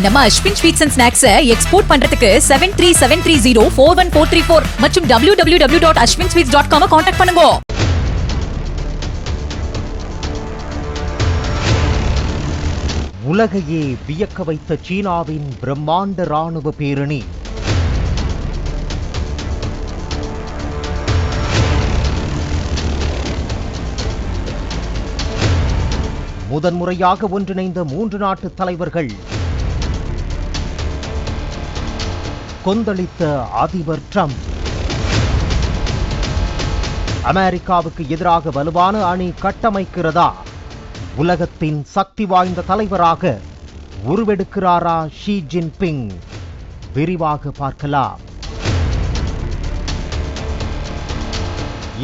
நம்ம Ashwin sweets and snacks export பண்றதுக்கு 7373041434 மற்றும் www.ashwinsweets.com கான்டாக்ட் பண்ணுங்க. உலகையே வியக்க வைத்த சீனாவின் பிரம்மாண்ட ராணுவ பேரணி. முதன்முறையாக ஒன்றிணைந்த 3 நாட்டு தலைவர்கள். கொந்தளித்த அதிபர் ட்ரம்ப். அமெரிக்காவுக்கு எதிராக வலுவான அணி கட்டமைக்கிறதா? உலகத்தின் சக்தி வாய்ந்த தலைவராக உருவெடுக்கிறாரா ஷி ஜின்பிங்? விரிவாக பார்க்கலாம்.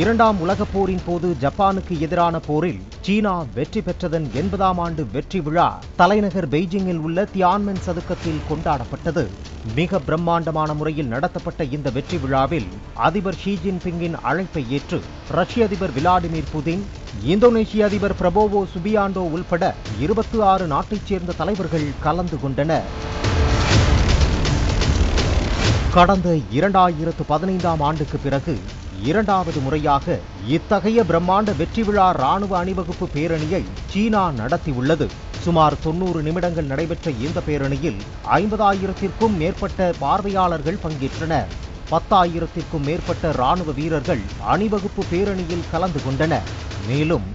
இரண்டாம் உலகப் போரின் போது ஜப்பானுக்கு எதிரான போரில் சீனா வெற்றி பெற்றதன் 80ஆம் ஆண்டு வெற்றி விழா தலைநகர் பெய்ஜிங்கில் உள்ள தியான்மென் சதுக்கத்தில் கொண்டாடப்பட்டது. மிக பிரம்மாண்டமான முறையில் நடத்தப்பட்ட இந்த வெற்றி விழாவில் அதிபர் ஷி ஜின்பிங்கின் அழைப்பை ஏற்று ரஷ்ய அதிபர் விளாடிமிர் புதின், இந்தோனேஷிய அதிபர் பிரபோவோ சுபியாண்டோ உள்பட 26 நாட்டைச் சேர்ந்த தலைவர்கள் கலந்து கொண்டனர். கடந்த 2015ஆம் ஆண்டுக்கு பிறகு இரண்டாவது முறையாக இத்தகைய பிரம்மாண்ட வெற்றி விழா ராணுவ அணிவகுப்பு பேரணியை சீனா நடத்தியுள்ளது. சுமார் 90 நிமிடங்கள் நடைபெற்ற இந்த பேரணியில் 50,000த்திற்கும் மேற்பட்ட பார்வையாளர்கள் பங்கேற்றனர். 10,000த்திற்கும் மேற்பட்ட ராணுவ வீரர்கள் அணிவகுப்பு பேரணியில் கலந்து கொண்டனர். மேலும்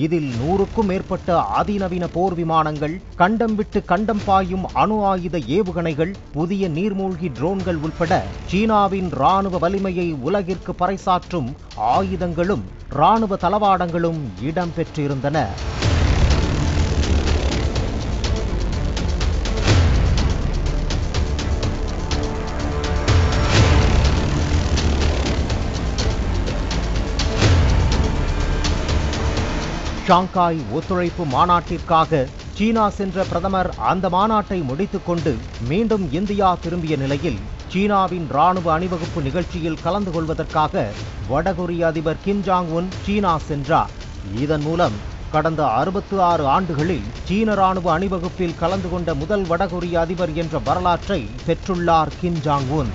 இதில் 100க்கும் மேற்பட்ட அதிநவீன போர் விமானங்கள், கண்டம் விட்டு கண்டம் பாயும் அணு ஆயுத ஏவுகணைகள், புதிய நீர்மூழ்கி ட்ரோன்கள் உள்பட சீனாவின் ராணுவ வலிமையை உலகிற்கு பறைசாற்றும் ஆயுதங்களும் ராணுவ தளவாடங்களும் இடம்பெற்றிருந்தன. ஷாங்காய் ஒத்துழைப்பு மாநாட்டிற்காக சீனா சென்ற பிரதமர் அந்த மாநாட்டை முடித்துக்கொண்டு மீண்டும் இந்தியா திரும்பிய நிலையில் சீனாவின் ராணுவ அணிவகுப்பு நிகழ்ச்சியில் கலந்து கொள்வதற்காக வடகொரிய அதிபர் கிம் ஜாங் உன் சீனா சென்றார். இதன் மூலம் கடந்த 66 ஆண்டுகளில் சீன ராணுவ அணிவகுப்பில் கலந்து கொண்ட முதல் வடகொரிய அதிபர் என்ற வரலாற்றை பெற்றுள்ளார் கிம் ஜாங் உன்.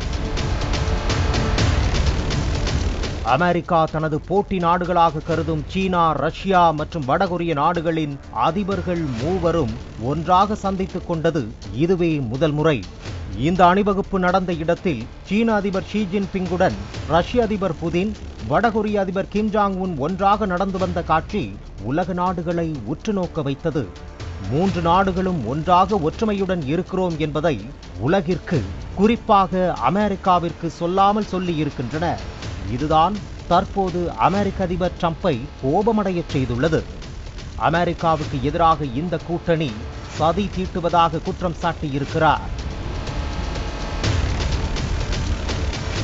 அமெரிக்கா தனது போட்டி நாடுகளாக கருதும் சீனா, ரஷ்யா மற்றும் வடகொரிய நாடுகளின் அதிபர்கள் மூவரும் ஒன்றாக சந்தித்துக் கொண்டது இதுவே முதல் முறை. இந்த அணிவகுப்பு நடந்த இடத்தில் சீன அதிபர் ஷி ஜின்பிங்குடன் ரஷ்ய அதிபர் புதின், வடகொரிய அதிபர் கிம் ஜாங் உன் ஒன்றாக நடந்து வந்த காட்சி உலக நாடுகளை உற்று நோக்க வைத்தது. 3 நாடுகளும் ஒன்றாக ஒற்றுமையுடன் இருக்கிறோம் என்பதை உலகிற்கு, குறிப்பாக அமெரிக்காவிற்கு சொல்லாமல் சொல்லி இருக்கின்றன. இதுதான் தற்போது அமெரிக்க அதிபர் ட்ரம்பை கோபமடைய செய்துள்ளது. அமெரிக்காவுக்கு எதிராக இந்த கூட்டணி சதி தீட்டுவதாக குற்றம் சாட்டியிருக்கிறார்.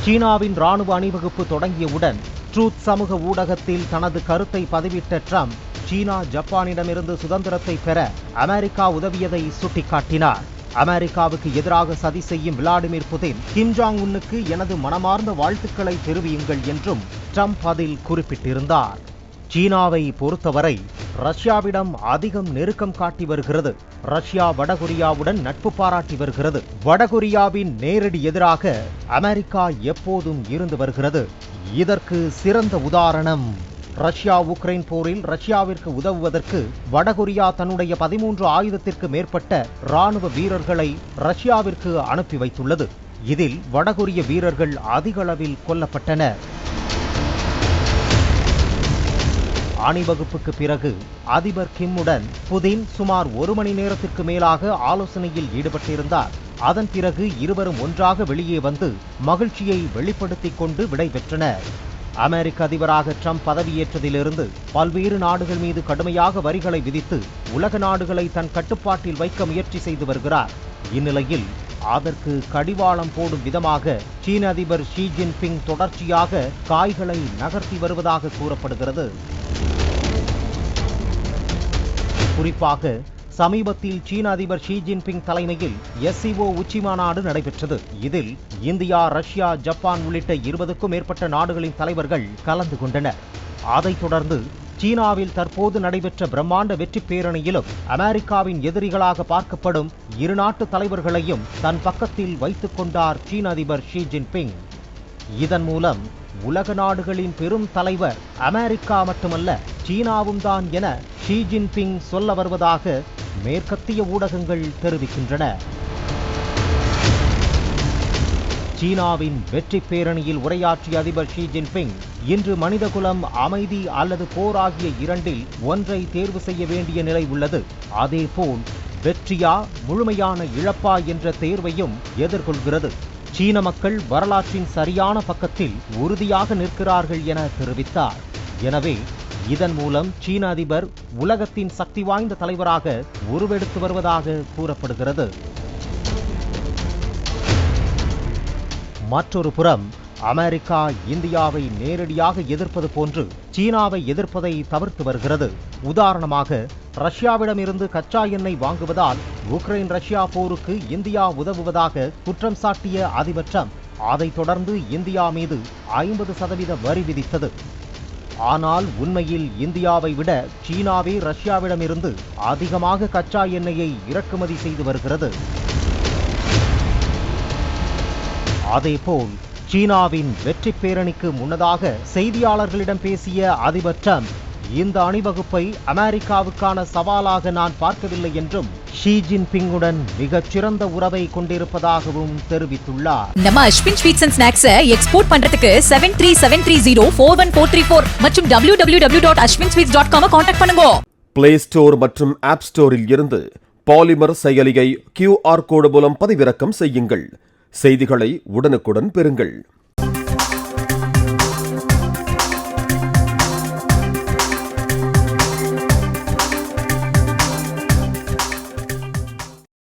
சீனாவின் ராணுவ அணிவகுப்பு தொடங்கியவுடன் ட்ரூத் சமூக ஊடகத்தில் தனது கருத்தை பதிவிட்ட ட்ரம்ப், சீனா ஜப்பானிடமிருந்து சுதந்திரத்தை பெற அமெரிக்கா உதவியதை சுட்டிக்காட்டினார். அமெரிக்காவுக்கு எதிராக சதி செய்யும் விளாடிமிர் புதின், கிம் ஜாங் உன்னுக்கு எனது மனமார்ந்த வாழ்த்துக்களை தெரிவியுங்கள் என்றும் ட்ரம்ப் அதில் குறிப்பிட்டிருந்தார். சீனாவை பொறுத்தவரை ரஷ்யாவிடம் அதிகம் நெருக்கம் காட்டி வருகிறது. ரஷ்யா வடகொரியாவுடன் நட்பு பாராட்டி வருகிறது. வடகொரியாவின் நேரடி எதிராக அமெரிக்கா எப்போதும் இருந்து வருகிறது. இதற்கு சிறந்த உதாரணம் ரஷ்யா உக்ரைன் போரில் ரஷ்யாவிற்கு உதவுவதற்கு வடகொரியா தன்னுடைய 13,000த்திற்கு மேற்பட்ட ராணுவ வீரர்களை ரஷ்யாவிற்கு அனுப்பி வைத்துள்ளது. இதில் வடகொரிய வீரர்கள் அதிக அளவில் கொல்லப்பட்டனர். அணிவகுப்புக்கு பிறகு அதிபர் கிம்முடன் புதின் சுமார் 1 மணி நேரத்திற்கு மேலாக ஆலோசனையில் ஈடுபட்டிருந்தார். அதன் பிறகு இருவரும் ஒன்றாக வெளியே வந்து மகிழ்ச்சியை வெளிப்படுத்திக் கொண்டு விடைபெற்றனர். அமெரிக்க அதிபராக ட்ரம்ப் பதவியேற்றதிலிருந்து பல்வேறு நாடுகள் மீது கடுமையாக வரிகளை விதித்து உலக நாடுகளை தன் கட்டுப்பாட்டில் வைக்க முயற்சி செய்து வருகிறார். இந்நிலையில் அதற்கு கடிவாளம் போடும் விதமாக சீன அதிபர் ஷி ஜின்பிங் தொடர்ச்சியாக காய்களை நகர்த்தி வருவதாக கூறப்படுகிறது. குறிப்பாக சமீபத்தில் சீன அதிபர் ஷி ஜின்பிங் தலைமையில் SCO உச்சி மாநாடு நடைபெற்றது. இதில் இந்தியா, ரஷ்யா, ஜப்பான் உள்ளிட்ட 20க்கும் மேற்பட்ட நாடுகளின் தலைவர்கள் கலந்து கொண்டனர். அதைத் தொடர்ந்து சீனாவில் தற்போது நடைபெற்ற பிரம்மாண்ட வெற்றி பேரணியிலும் அமெரிக்காவின் எதிரிகளாக பார்க்கப்படும் இரு நாட்டு தலைவர்களையும் தன் பக்கத்தில் வைத்துக் கொண்டார் சீன அதிபர் ஷி ஜின்பிங். இதன் மூலம் உலக நாடுகளின் பெரும் தலைவர் அமெரிக்கா மட்டுமல்ல சீனாவும் தான் என ஷி ஜின்பிங் சொல்ல வருவதாக மேற்கத்திய ஊடகங்கள் தெரிவிக்கின்றன. சீனாவின் வெற்றி பேரணியில் உரையாற்றிய அதிபர் ஷி ஜின்பிங் இன்று மனிதகுலம் அமைதி அல்லது போர் ஆகிய இரண்டில் ஒன்றை தேர்வு செய்ய வேண்டிய நிலை உள்ளது. அதேபோல் வெற்றியா முழுமையான இழப்பா என்ற தேர்வையும் எதிர்கொள்கிறது. சீன மக்கள் வரலாற்றின் சரியான பக்கத்தில் உறுதியாக நிற்கிறார்கள் என தெரிவித்தார். எனவே இதன் மூலம் சீன அதிபர் உலகத்தின் சக்தி வாய்ந்த தலைவராக உருவெடுத்து வருவதாக கூறப்படுகிறது. மற்றொரு புறம் அமெரிக்கா இந்தியாவை நேரடியாக எதிர்ப்பது போன்று சீனாவை எதிர்ப்பதை தவிர்த்து வருகிறது. உதாரணமாக ரஷ்யாவிடமிருந்து கச்சா எண்ணெய் வாங்குவதால் உக்ரைன் ரஷ்யா போருக்கு இந்தியா உதவுவதாக குற்றம் சாட்டிய அதிபர் ட்ரம்ப் அதைத் தொடர்ந்து இந்தியா மீது 50% வரி விதித்தது. ஆனால் உண்மையில் இந்தியாவை விட சீனாவே ரஷ்யாவிடமிருந்து அதிகமாக கச்சா எண்ணெயை இறக்குமதி செய்து வருகிறது. அதேபோல் சீனாவின் வெற்றி பேரணிக்கு முன்னதாக செய்தியாளர்களிடம் பேசிய அதிபர் ட்ரம்ப் இந்த அணிவகுப்பை அமெரிக்காவுக்கான சவாலாக நான் பார்க்கவில்லை என்றும் ஷி ஜின்பிங்குடன் மிகச்சிறந்த உறவை கொண்டிருப்பதாகவும் தெரிவித்துள்ளார். நம்ம Ashwin sweets and snacks export பண்றதுக்கு 7373041434 மற்றும் www.ashwinsweets.com கான்டாக்ட் பண்ணுங்க. பிளே ஸ்டோர் மற்றும் ஆப் ஸ்டோரில் இருந்து பாலிமர் செயலியை QR கோடு மூலம் பதிவிறக்கம் செய்யுங்கள். செய்திகளை உடனுக்குடன் பெறுங்கள்.